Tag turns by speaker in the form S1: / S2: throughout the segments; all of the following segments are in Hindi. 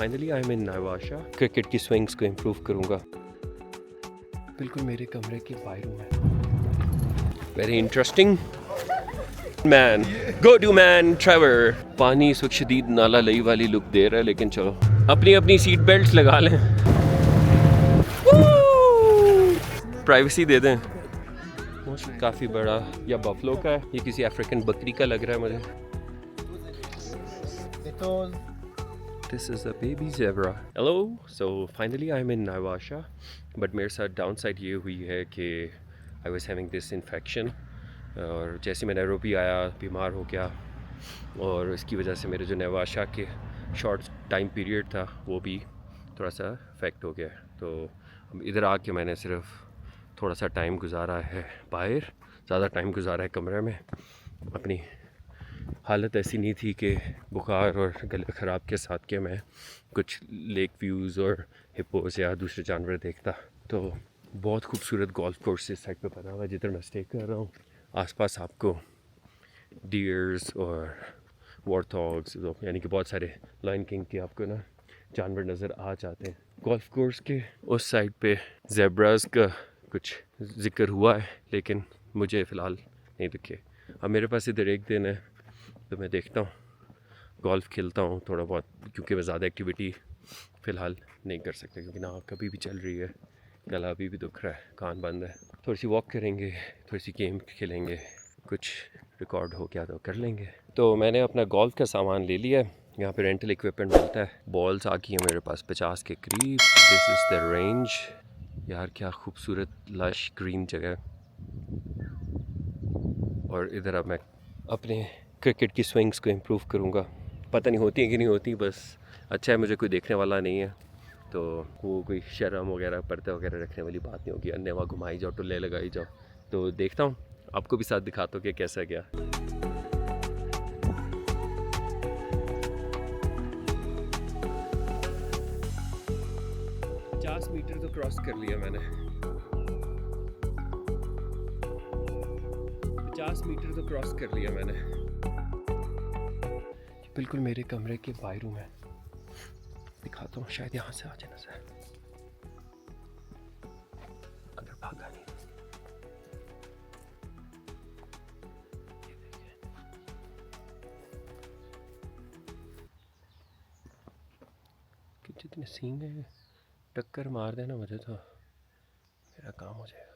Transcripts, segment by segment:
S1: Finally I am in Naivasha. Cricket की स्विंग्स को इम्प्रूव करूँगा। बिल्कुल मेरे कमरे के बाहर हूँ मैं। Very interesting man, go do man Trevor. पानी इस वक्त शदीद नाला लई वाली लुक दे रहा है, लेकिन चलो अपनी अपनी सीट बेल्ट लगा लें, प्राइवेसी दे दें। काफ़ी बड़ा या बफलो का है, ये किसी अफ्रीकन बकरी का लग रहा है मुझे। This is a baby zebra. Hello. So finally I'm in Naivasha, but मेरे साथ डाउन साइड ये हुई है कि I was having this infection, और जैसे मैं नैरोबी आया बीमार हो गया, और इसकी वजह से मेरे जो नाइवाशा के शॉर्ट टाइम पीरियड था वो भी थोड़ा सा अफेक्ट हो गया। तो इधर आके मैंने सिर्फ थोड़ा सा टाइम गुजारा है बाहर, ज़्यादा टाइम गुजारा है कमरे में। अपनी हालत ऐसी नहीं थी कि बुखार और गले ख़राब के साथ के मैं कुछ लेक व्यूज़ और हिप्पोज़ या दूसरे जानवर देखता। तो बहुत खूबसूरत गोल्फ कोर्स इस साइड पे बना हुआ है जिधर मैं स्टे कर रहा हूँ। आसपास आपको डियर्स और वॉर्थॉग्स यानी कि बहुत सारे लायन किंग के आपको ना जानवर नज़र आ जाते हैं। गोल्फ कोर्स के उस साइड पे ज़ेब्रास का कुछ जिक्र हुआ है, लेकिन मुझे फ़िलहाल नहीं दिखे। अब मेरे पास इधर एक दिन है तो मैं देखता हूँ, गोल्फ़ खेलता हूँ थोड़ा बहुत, क्योंकि मैं ज़्यादा एक्टिविटी फ़िलहाल नहीं कर सकता क्योंकि नाक कभी भी चल रही है, गला अभी भी दुख रहा है, कान बंद है। थोड़ी सी वॉक करेंगे, थोड़ी सी गेम खेलेंगे, कुछ रिकॉर्ड हो गया तो कर लेंगे। तो मैंने अपना गोल्फ़ का सामान ले लिया है, यहाँ पे रेंटल इक्विपमेंट मिलता है। बॉल्स आ गई है मेरे पास 50 के करीब। This is the range. यार क्या खूबसूरत लश ग्रीन जगह। और इधर अब मैं अपने क्रिकेट की स्विंग्स को इम्प्रूव करूँगा। पता नहीं होती है कि नहीं होती, बस अच्छा है मुझे कोई देखने वाला नहीं है, तो वो कोई शर्म वगैरह पर्दे वगैरह रखने वाली बात नहीं होगी। अन्य वहाँ घुमाई जाओ, टुल्ले लगाई जाओ। तो देखता हूँ, आपको भी साथ दिखाता हूँ कि कैसा गया। 50 मीटर तो क्रॉस कर लिया मैंने। 50 मीटर तो क्रॉस कर लिया मैंने। बिल्कुल मेरे कमरे के बाहर हूँ मैं। दिखाता हूँ, शायद यहाँ से आ जाना सर, अगर भागा नहीं। कि जितने सींग है टक्कर मार देना मुझे तो मेरा काम हो जाएगा।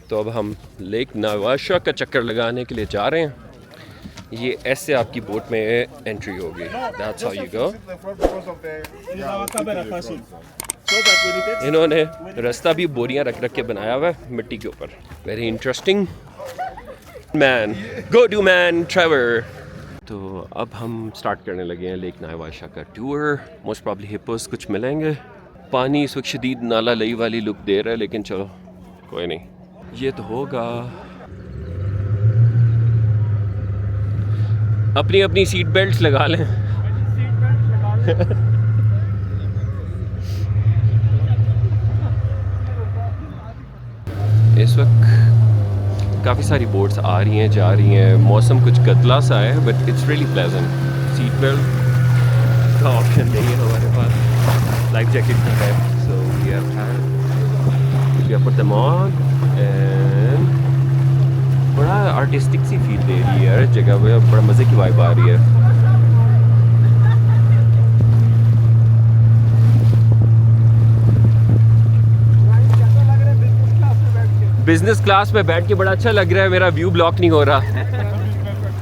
S1: तो अब हम लेक नावाशा का चक्कर लगाने के लिए जा रहे हैं। ये ऐसे आपकी बोट में एंट्री होगी। That's how you go। इन्होंने रास्ता भी बोरियां रख रख के बनाया हुआ है मिट्टी के ऊपर। Very interesting man, go do man Trevor. तो अब हम स्टार्ट करने लगे हैं लेक नावाशा का टूर। मोस्ट प्रॉब्ली हिप्पोस कुछ मिलेंगे। पानी इस वक्त शदीद नाला लई वाली लुक दे रहा है, लेकिन चलो कोई नहीं, ये तो होगा। अपनी अपनी सीट बेल्ट लगा लें। इस वक्त काफ़ी सारी बोट्स आ रही हैं जा रही हैं। मौसम कुछ गदला सा है, but it's really pleasant. Seat belt का ऑप्शन नहीं है हमारे पास, लाइफ जैकेट का है, so we have put them on. And बड़ा आर्टिस्टिक सी फील दे रही है जगह पे, बड़ा मज़े की वाइब आ रही है। बिजनेस क्लास में बैठ के बड़ा अच्छा लग रहा है, मेरा व्यू ब्लॉक नहीं हो रहा।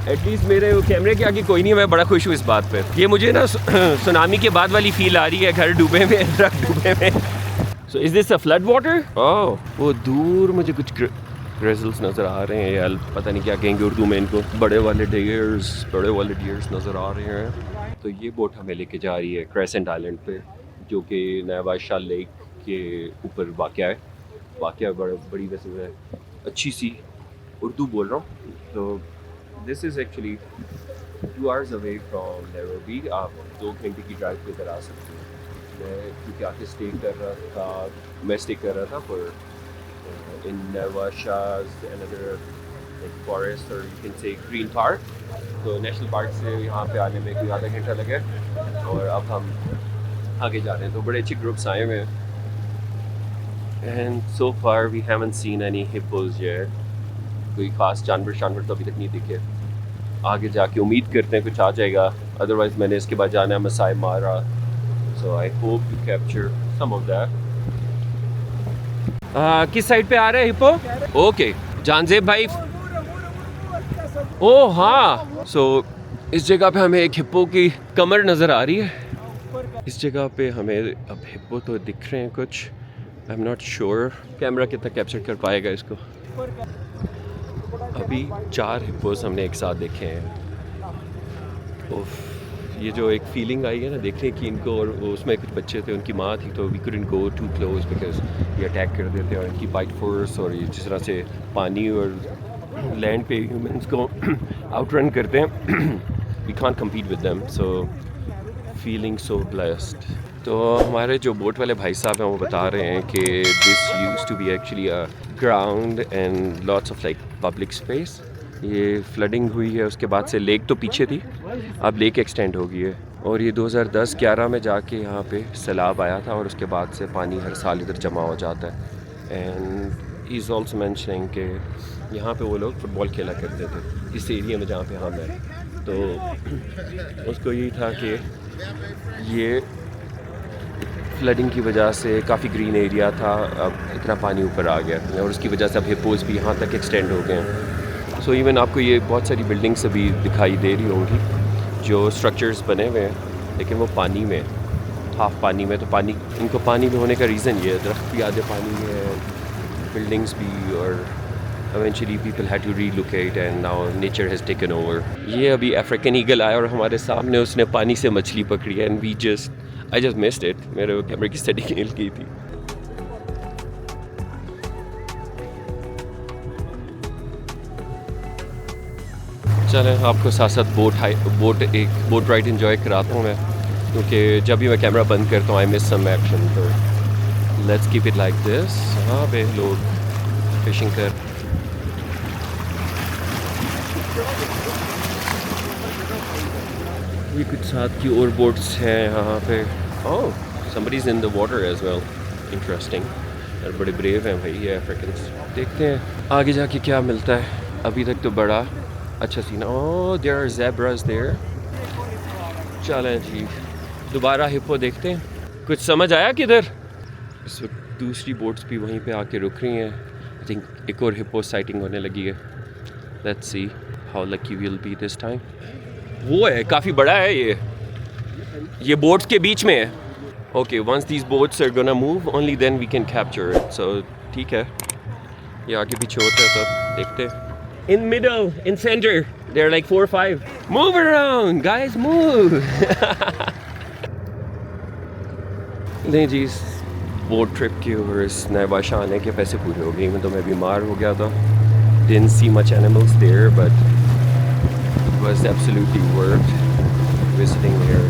S1: एटलीस्ट मेरे कैमरे के आगे कोई नहीं है, मैं बड़ा खुश हूँ इस बात पे। ये मुझे ना सुनामी के बाद वाली फील आ रही है, घर डूबे में, ट्रक डूबे में। So is this a flood water? Oh, वो दूर मुझे कुछ ग्रेजल्स नज़र आ रहे हैं यार, पता नहीं क्या कहेंगे उर्दू में इनको। बड़े वाले डियर्स नज़र आ रहे हैं। तो ये बोट हमें लेके जा रही है क्रेसेंट आइलैंड पे, जो कि नया बादशाह लेक के ऊपर वाक़या है। वाक़या बड़ी वैसे अच्छी सी उर्दू बोल रहा हूँ। तो this is actually 2 hours away from Nairobi. आप 2 घंटे की ड्राइव पे इधर आ सकते हैं। मैं क्योंकि आके स्टे कर रहा था, मैं स्टे कर रहा था पर इन नवाशाज अनदर फॉरेस्ट और you can say green park. तो नेशनल पार्क से यहाँ पे आने में कोई आधा घंटा लगे और अब हम आगे जा रहे हैं। तो बड़े अच्छे ग्रुप्स आए हुए हैं। And so far we haven't seen any hippos yet. कोई ख़ास जानवर तो अभी तक नहीं दिखे। आगे जाके उम्मीद करते हैं कुछ आ जाएगा, अदरवाइज़ मैंने इसके बाद जाना है Masai Mara. So I hope to capture some of that. किस साइड पे आ रहा है हिप्पो? ओके, जानजेब भाई। ओह हाँ, सो इस जगह पे हमें एक हिप्पो की कमर नज़र आ रही है। इस जगह पे हमें अब हिप्पो तो दिख रहे हैं कुछ, I am not sure camera कितना कैप्चर कर पाएगा इसको। अभी 4 हिप्पोस हमने एक साथ देखे हैं। उफ, ये जो एक फीलिंग आई है ना देखने की इनको, और उसमें कुछ बच्चे थे, उनकी माँ थी, तो we couldn't go too close because ये अटैक कर देते हैं। और इनकी बाइट फोर्स और ये जिस तरह से पानी और लैंड पे ह्यूमंस को आउटरन करते हैं, we can't compete with them. So feeling so blessed. तो हमारे जो बोट वाले भाई साहब हैं वो बता रहे हैं कि this used to be actually a ground and lots of like public space. ये फ्लडिंग हुई है, उसके बाद से लेक तो पीछे थी, अब लेक एक्सटेंड हो गई है। और ये 2010-11 में जाके यहाँ पे सैलाब आया था और उसके बाद से पानी हर साल इधर जमा हो जाता है। And he is also mentioning कि यहाँ पे वो लोग फुटबॉल खेला करते थे इस एरिया में जहाँ पे हम हैं। तो उसको यही था कि ये फ्लडिंग की वजह से काफ़ी ग्रीन एरिया था, अब इतना पानी ऊपर आ गया और उसकी वजह से अब हिप्पोज भी यहाँ तक एक्सटेंड हो गए हैं। सो इवन आपको ये बहुत सारी बिल्डिंग्स अभी दिखाई दे रही होंगी जो स्ट्रक्चर्स बने हुए हैं, लेकिन वो पानी में, हाफ पानी में। तो पानी, इनको पानी में होने का रीज़न ये है, दरख्त भी आधे पानी में है, बिल्डिंग्स भी, और eventually people had to relocate and now nature has taken over. ये अभी अफ्रीकन ईगल आया और हमारे सामने उसने पानी से मछली पकड़ी है and I just missed it. मेरे कैमरे की सेटिंग हिल गई थी। चलें, आपको साथ साथ बोट राइड इंजॉय कराता हूँ मैं, क्योंकि जब भी मैं कैमरा बंद करता हूँ आई मिस सम एक्शन। तो let's keep it like this. हाँ पे लोग फिशिंग कर, ये कुछ साथ की और बोट्स हैं यहाँ पे। ओह, somebody is in the water as well. Interesting. और बड़े ब्रेव हैं भाई ये अफ्रीकन्स। देखते हैं आगे जाके क्या मिलता है। अभी तक तो बड़ा अच्छा scene. Oh, there are zebras there. चलें जी, दोबारा हिप्पो देखते हैं। कुछ समझ आया किधर? इस वक्त दूसरी बोट्स भी वहीं पे आके रुक रही हैं। आई थिंक एक और हिप्पो साइटिंग होने लगी है। Let's see how lucky we will be this time. वो है, काफ़ी बड़ा है ये बोट्स के बीच में है। Okay, once these boats are gonna move only then we can capture it. So ठीक है, ये आगे पीछे होता है तो देखते हैं। In middle, in centre, there like 4 or 5। Move around guys, move. नहीं जी, इस बोट ट्रिप के और इस नए बादशाह आने के पैसे पूरे हो गए। मैं तो मैं बीमार हो गया था, didn't see much animals there, but it was absolutely worth visiting here.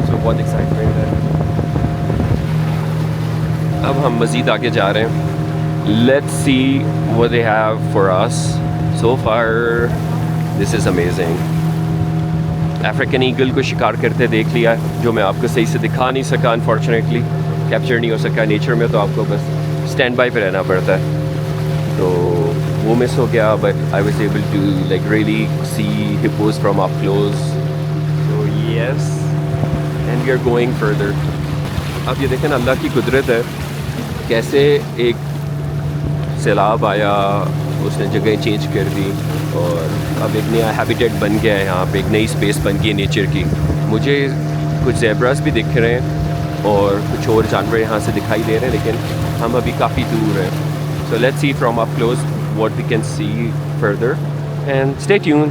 S1: So बहुत excitement है। अब हम मज़ीद आगे जा रहे हैं। Let's see what they have for us. So far, this is amazing. African eagle को शिकार करते देख लिया है, जो मैं आपको सही से दिखा नहीं सका अनफॉर्चुनेटली, कैप्चर नहीं हो सका नेचर में, तो आपको बस स्टैंड बाय पे रहना पड़ता है। तो वो मिस हो गया, but I was able to like really see hippos from up close. So yes, and we are going further. अब ये देखें ना, अल्लाह की कुदरत है, कैसे एक सैलाब आया, उसने जगह चेंज कर दी और अब एक नया हैबिटेट बन गया है यहाँ पे, एक नई स्पेस बन गई है नेचर की। मुझे कुछ ज़ेब्रास भी दिख रहे हैं और कुछ और जानवर यहाँ से दिखाई दे रहे हैं, लेकिन हम अभी काफ़ी दूर हैं। So let's see from up close what we can see further and stay tuned.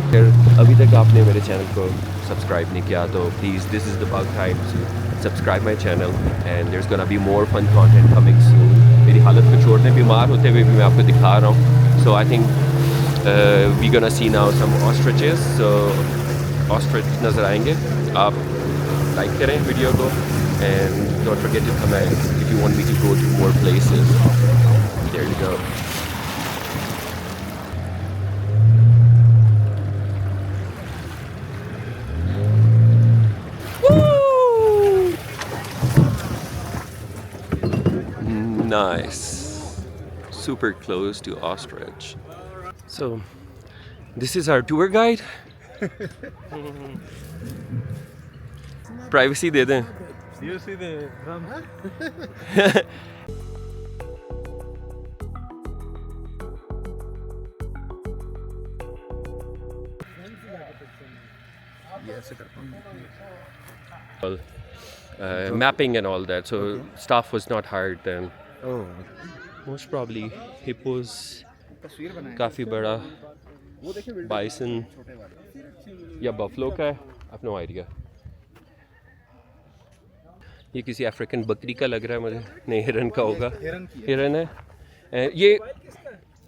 S1: अभी तक आपने मेरे चैनल को सब्सक्राइब नहीं किया तो please, this is the about time to subscribe my channel and there is gonna be more fun content coming soon. मेरी हालत को छोड़ने, बीमार होते हुए भी मैं आपको दिखा रहा हूँ। So I think we gonna see now some ostriches. So ostrich नज़र आएंगे। आप लाइक करें वीडियो को and don't forget to comment if you want me to go to more places. There you go. Nice. Super close to ostrich. So, this is our tour guide. Privacy दे दें.
S2: You see the drum?
S1: Well, mapping and all that. So stuff was not hard then.
S2: Oh,
S1: Most probably hippos, काफ़ी बड़ा bison या buffalo का है. I have no idea. ये किसी अफ्रीकन बकरी का लग रहा है मुझे. नहीं, हिरन का होगा. हिरन है. ये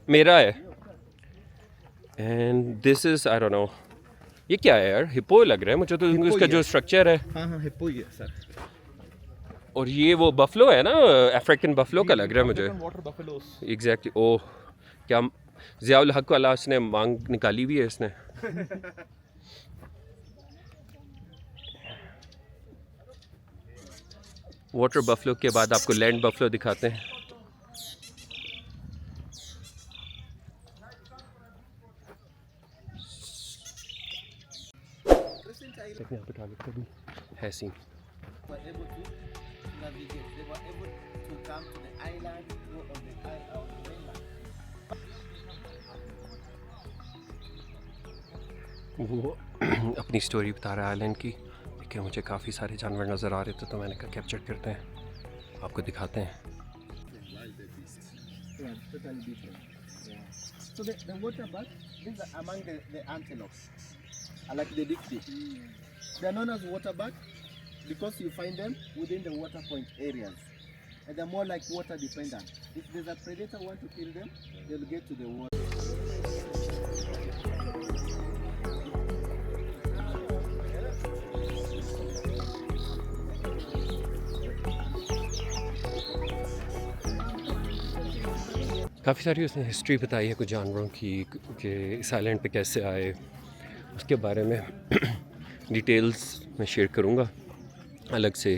S1: मेरा है. And this is, I don't know. ये क्या है यार? हिप्पो लग रहा है मुझे तो. इसका जो स्ट्रक्चर है.
S2: हाँ हिप्पो ही है सर.
S1: और ये वो बफलो है ना, अफ्रीकन बफलो का लग रहा है मुझे.
S2: Water buffaloes.
S1: एग्जैक्टली. ओह, क्या ज़ियाउल हक वाला उसने मांग निकाली हुई है इसने. वाटर बफलो के बाद आपको लैंड बफलो दिखाते हैं. यहाँ पे टॉयलेट का भी है scene.
S3: were able to navigate. They were able to come to the island, go on the mainland.
S1: वो अपनी स्टोरी बता रहा है आइलैंड की. देखिए मुझे काफ़ी सारे जानवर नज़र आ रहे थे तो मैंने कहा कैप्चर करते हैं, आपको दिखाते हैं.
S3: Yeah, totally different. Yeah. So the water buck, these are among the antelopes, like the dixie. They are known as water buck because you find them within the water point areas. And they're more like water dependent. If there's a predator want to kill them, they'll get to the water.
S1: काफ़ी सारी उसने हिस्ट्री बताई है कुछ जानवरों की कि इस आइलैंड पे कैसे आए. उसके बारे में डिटेल्स मैं शेयर करूँगा अलग से.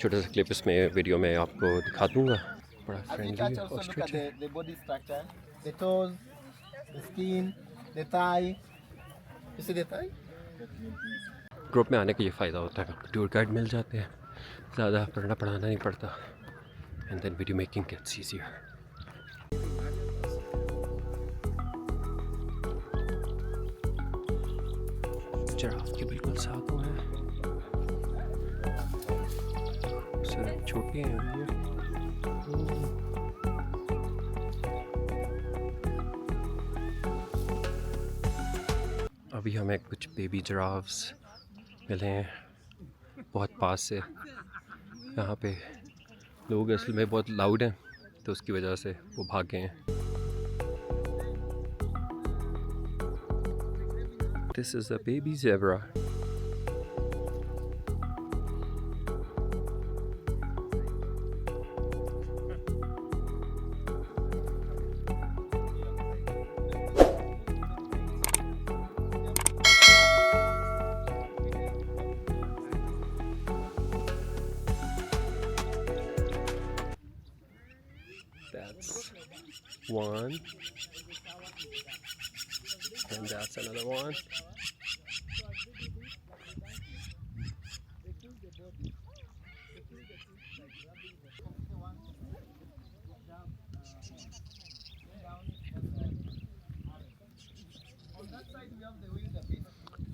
S1: छोटा सा क्लिप इसमें वीडियो में आपको दिखा दूँगा. बड़ा
S3: As you
S1: friendly
S3: catch, also look
S1: ostrich
S3: at
S1: है.
S3: the body structure, the toes, the skin, the thigh. You see the thigh?
S1: Group में आने का ये फ़ायदा होता है, टूर गाइड मिल जाते हैं, ज़्यादा पढ़ना पढ़ाना नहीं पड़ता. And then video making gets easier. Giraffe के बिल्कुल साथ हुए हैं. सिर्फ छोटे हैं ये. अभी हमें कुछ बेबी जिराफ्स मिले हैं बहुत पास से. यहाँ पे लोग असल में बहुत लाउड हैं तो उसकी वजह से वो भाग गए हैं. This is a baby zebra. That's one. And that's another one.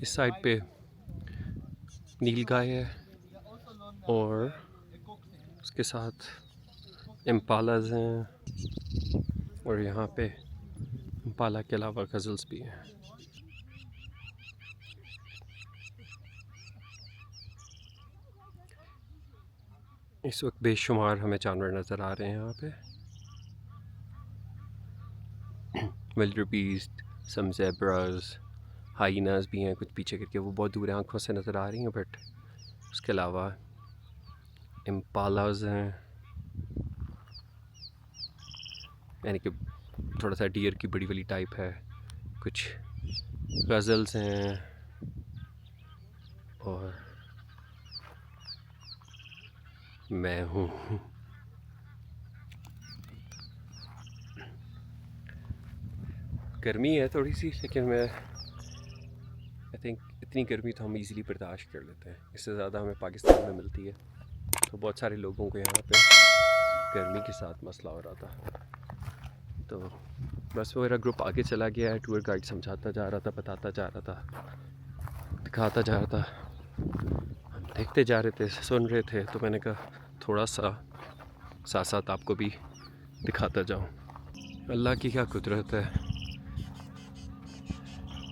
S1: इस साइड पे नीलगाय है और उसके साथ इम्पालाज हैं और यहाँ पे इम्पाला के अलावा गज़ल्स भी हैं। इस वक्त बेशुमार हमें जानवर नज़र आ रहे हैं यहाँ पे। विल्डरबीस्ट, सम ज़ेब्रास, हाइनास भी हैं कुछ पीछे करके, वो बहुत दूर आंखों से नज़र आ रही हैं, बट उसके अलावा इम्पालाज हैं, यानी कि थोड़ा सा डियर की बड़ी वाली टाइप है, कुछ गज़ल्स हैं और मैं हूँ। गर्मी है थोड़ी सी, लेकिन मैं आई थिंक इतनी गर्मी तो हम इजीली बर्दाश्त कर लेते हैं, इससे ज़्यादा हमें पाकिस्तान में मिलती है। तो बहुत सारे लोगों को यहाँ पे गर्मी के साथ मसला हो रहा था, तो बस वो मेरा ग्रुप आगे चला गया है, टूर गाइड समझाता जा रहा था, बताता जा रहा था, दिखाता जा रहा था, हम देखते जा रहे थे, सुन रहे थे। तो मैंने कहा थोड़ा सा साथ साथ आपको भी दिखाता जाऊँ। अल्लाह की क्या कुदरत है,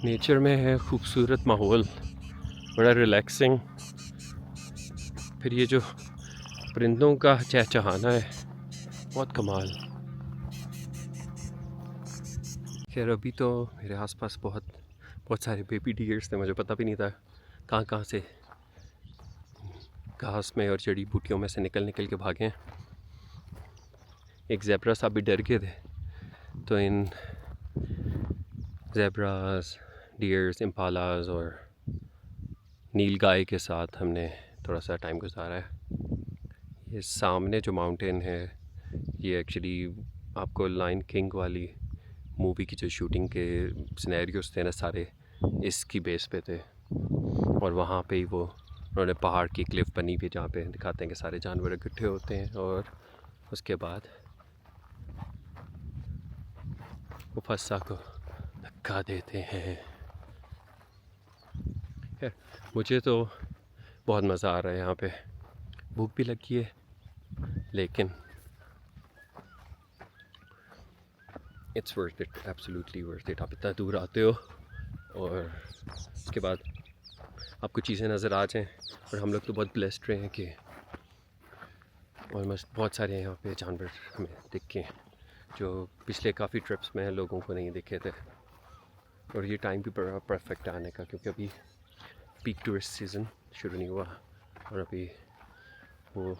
S1: नेचर में है खूबसूरत माहौल, बड़ा रिलैक्सिंग। फिर ये जो परिंदों का चहचहाना है बहुत कमाल। खैर अभी तो मेरे आसपास बहुत सारे बेबी डियर्स थे, मुझे पता भी नहीं था कहाँ कहाँ से घास में और जड़ी बूटियों में से निकल के भागे हैं। एक ज़ेब्रा साहब भी डर गए थे, तो इन ज़ेब्रास, डियर्स, इम्पालास और नीलगाय के साथ हमने थोड़ा सा टाइम गुजारा है। ये सामने जो माउंटेन है ये एक्चुअली आपको लायन किंग वाली मूवी की जो शूटिंग के सिनेरियोस थे ना, सारे इसकी बेस पे थे, और वहाँ पे ही वो उन्होंने पहाड़ की क्लिफ बनी भी जहाँ पे दिखाते हैं कि सारे जानवर इकट्ठे होते हैं और उसके बाद वो फस्सा को धक्का देते हैं। खैर मुझे तो बहुत मज़ा आ रहा है यहाँ पे, भूख भी लगी है, लेकिन it's worth it, absolutely worth it. आप इतना दूर आते हो और उसके बाद आपको चीज़ें नज़र आ जाएं, और हम लोग तो बहुत ब्लेस्ड रहे हैं कि ऑलमोस्ट बहुत सारे यहाँ पे जानवर हमें दिखे जो पिछले काफ़ी ट्रिप्स में लोगों को नहीं दिखे थे। और ये टाइम भी बड़ा परफेक्ट आने का, क्योंकि अभी पीक टूरिस्ट सीज़न शुरू नहीं हुआ और अभी वो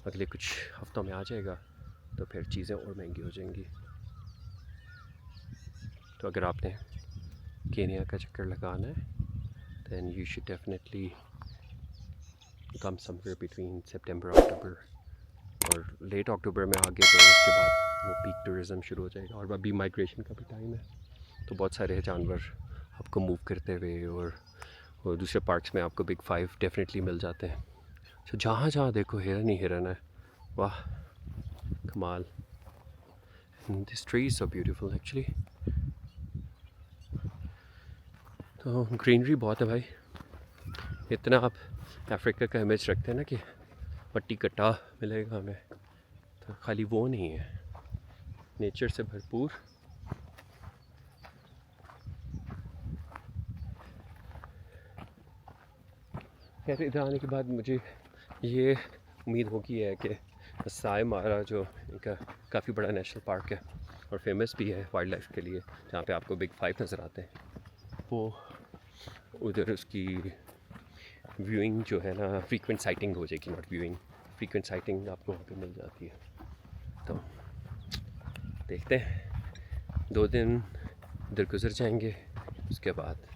S1: अगले कुछ हफ्तों में आ जाएगा, तो फिर चीज़ें और महंगी हो जाएंगी। तो अगर आपने केनिया का चक्कर लगाना है then you should definitely come somewhere between September October, और लेट अक्टूबर में आगे तो उसके बाद वो पीक टूरिज़म शुरू हो जाएगा, और अभी माइग्रेशन का भी टाइम है, तो बहुत सारे जानवर आपको मूव करते हुए और दूसरे पार्क्स में आपको बिग 5 डेफिनेटली मिल जाते हैं। तो जहाँ जहाँ देखो हिरन ही हिरन है, वाह कमाल। This tree is so beautiful actually. तो ग्रीनरी बहुत है भाई, इतना आप अफ्रीका का इमेज रखते हैं ना कि मट्टी कट्टा मिलेगा हमें, तो खाली वो नहीं है, नेचर से भरपूर। खैर इधर आने के बाद मुझे ये उम्मीद होगी है कि साय मारा जो इनका काफ़ी बड़ा नेशनल पार्क है और फेमस भी है वाइल्ड लाइफ के लिए, जहाँ पे आपको बिग 5 नज़र आते हैं, वो उधर उसकी व्यूइंग जो है ना फ्रीक्वेंट साइटिंग हो जाएगी, नॉट व्यूइंग, फ्रीक्वेंट साइटिंग आपको वहाँ पे मिल जाती है। तो देखते हैं 2 दिन इधर गुजर जाएंगे, उसके बाद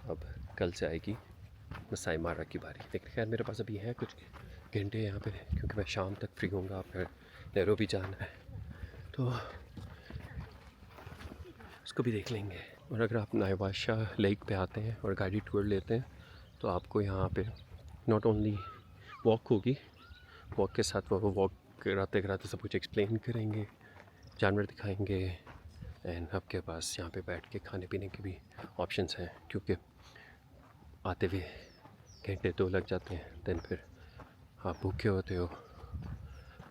S1: अब कल से आएगी मसाई मारा की बारी। लेकिन खैर मेरे पास अभी है कुछ घंटे यहाँ पे, क्योंकि मैं शाम तक फ्री होऊंगा, फिर नैरोबी जाना है, तो उसको भी देख लेंगे। और अगर आप नायवाशा लेक पे आते हैं और गाड़ी टूर लेते हैं तो आपको यहाँ पे नॉट ओनली वॉक होगी, वॉक के साथ वो वॉक कराते कराते सब कुछ एक्सप्लेन करेंगे, जानवर दिखाएंगे, एंड आपके पास यहाँ पे बैठ के खाने पीने के भी ऑप्शंस हैं, क्योंकि आते हुए घंटे 2 लग जाते हैं, देन फिर आप भूखे होते हो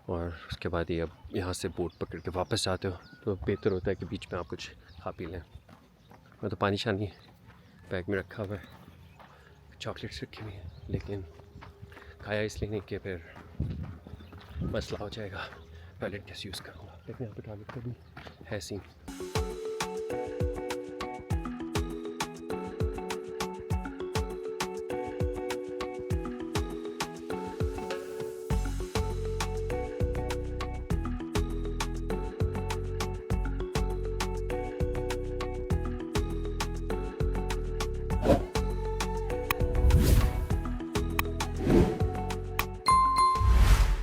S1: और उसके बाद ये अब यहाँ से बोट पकड़ के वापस जाते हो, तो बेहतर होता है कि बीच में आप कुछ खा पी लें। मैं तो पानी शानी बैग में रखा हुआ है, चॉकलेट्स रखी हुई हैं, लेकिन खाया इसलिए नहीं कि फिर मसला हो जाएगा, टॉयलेट कैसे यूज़ करूँगा। लेकिन यहाँ पे टॉयलेट का भी है सीन।